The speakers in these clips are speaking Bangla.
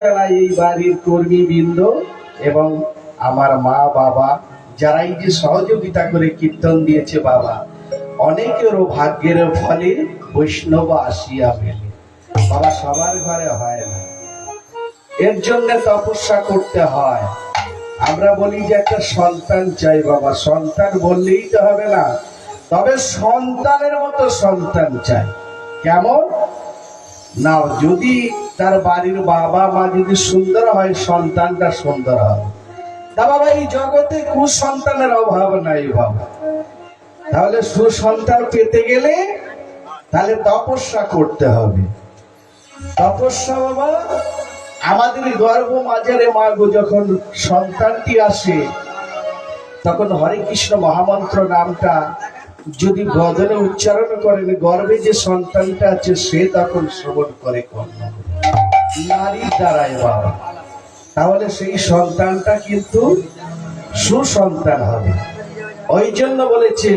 এই বাড়ির কর্মীবৃন্দ এবং আমার মা বাবা যারা এই যে সহযোগিতা করে কীর্তন দিয়েছে বাবা, অনেকেরও ভাগ্যের ফলে বৈষ্ণব আসিয়া মেলে। বাবা সবার ঘরে হয় না, এর জন্য তপস্যা করতে হয়। আমরা বলি যে একটা সন্তান চাই বাবা, সন্তান বললেই তো হবে না, তবে সন্তানের মতো সন্তান চাই। কেমন না, যদি তার বাড়ির বাবা মা যদি সুন্দর হয়, সন্তানটা সুন্দর হবে। তা বাবা এই জগতে কুসন্তানের অভাব নাই বাবা। তাহলে সুসন্তান পেতে গেলে তাহলে তপস্যা করতে হবে। তপস্যা বাবা আমাদের গর্ভ মাঝারে মা গো, যখন সন্তানটি আসে তখন হরে কৃষ্ণ মহামন্ত্র নামটা যদি বদনে উচ্চারণ করেন, গর্ভে যে সন্তানটা আছে সে তখন শ্রবণ করে কন্যা নারীর দ্বারাই বাবা, তাহলে সেই সন্তানটা কিন্তু সুসন্তান হবে। ওই জন্য বলেছে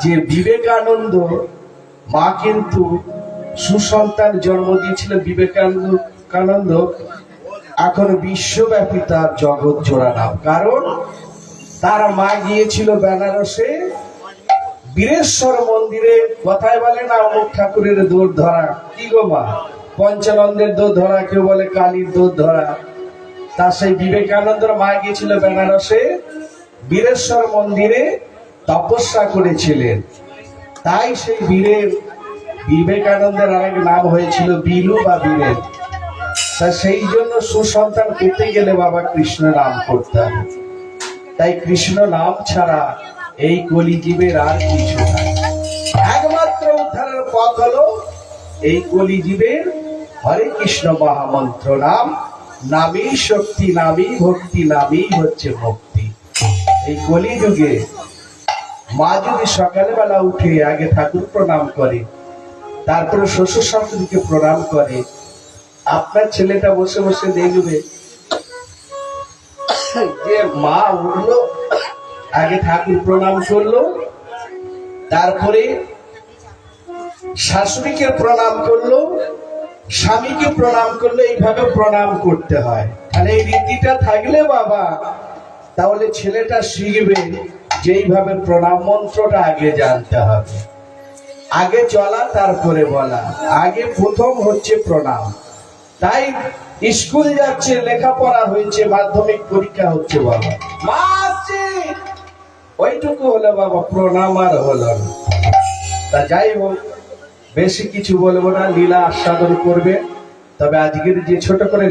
যে বিবেকানন্দ মা কিন্তু সুসন্তান জন্ম দিয়েছিল। বিবেকানন্দ এখন বিশ্বব্যাপী তার জগৎ জোড়া নাম, কারণ তার মা গিয়েছিল বেনারসে বীরেশ্বর মন্দিরে। কথায় বলে না অমুক ঠাকুরের দৌড় ধরা, কি গো মা, পঞ্চানন্দের দৌড় ধরা, কেউ বলে কালীর দৌড় ধরা। তা সেই বিবেকানন্দের মা গিয়েছিল বেনারসে বীরেশ্বর মন্দিরে তপস্যা করেছিলেন। তাই সেই বিবেকানন্দের আরেক নাম হয়েছিল বিলু বা বীরেন। তা সেই জন্য সুসন্তান পেতে গেলে বাবা কৃষ্ণ নাম করতে হবে। তাই কৃষ্ণ নাম ছাড়া এই কলিজীবের আর কিছু নাই। একমাত্র উদ্ধারের পথ হলো এই কলিজীবের হরে কৃষ্ণ মহামন্ত্র নাম। নামেই শক্তি, নামেই ভক্তি, নামেই হচ্ছে ভক্তি। এই কলিযুগে মা যদি সকালবেলা উঠে আগে ঠাকুর প্রণাম করে, তারপরে শ্বশুর শাশুড়িকে প্রণাম করে, আপনার ছেলেটা বসে বসে দেখবে যে মা উঠলো, আগে ঠাকুর প্রণাম করলো, তারপরে শাশুড়িকে প্রণাম করলো, স্বামীকে প্রণাম করলো। এইভাবে প্রণাম করতে হয়। তাহলে এই রীতিটা থাকলে বাবা, তাহলে ছেলেটা শিখবে যে এইভাবে প্রণাম মন্ত্রটা আগে জানতে হবে। আগে চলা তারপরে বলা, আগে প্রথম হচ্ছে প্রণাম। তাই স্কুল যাচ্ছে, লেখাপড়া হয়েছে, মাধ্যমিক পরীক্ষা হচ্ছে বাবা, মা আসছে, ওইটুকু হলো বাবা, প্রণাম আর হলো না। তা যাই হোক, বেশি কিছু বলবো না, লীলা আস্বাদন করবে। তবে আজকের যে ছোট করে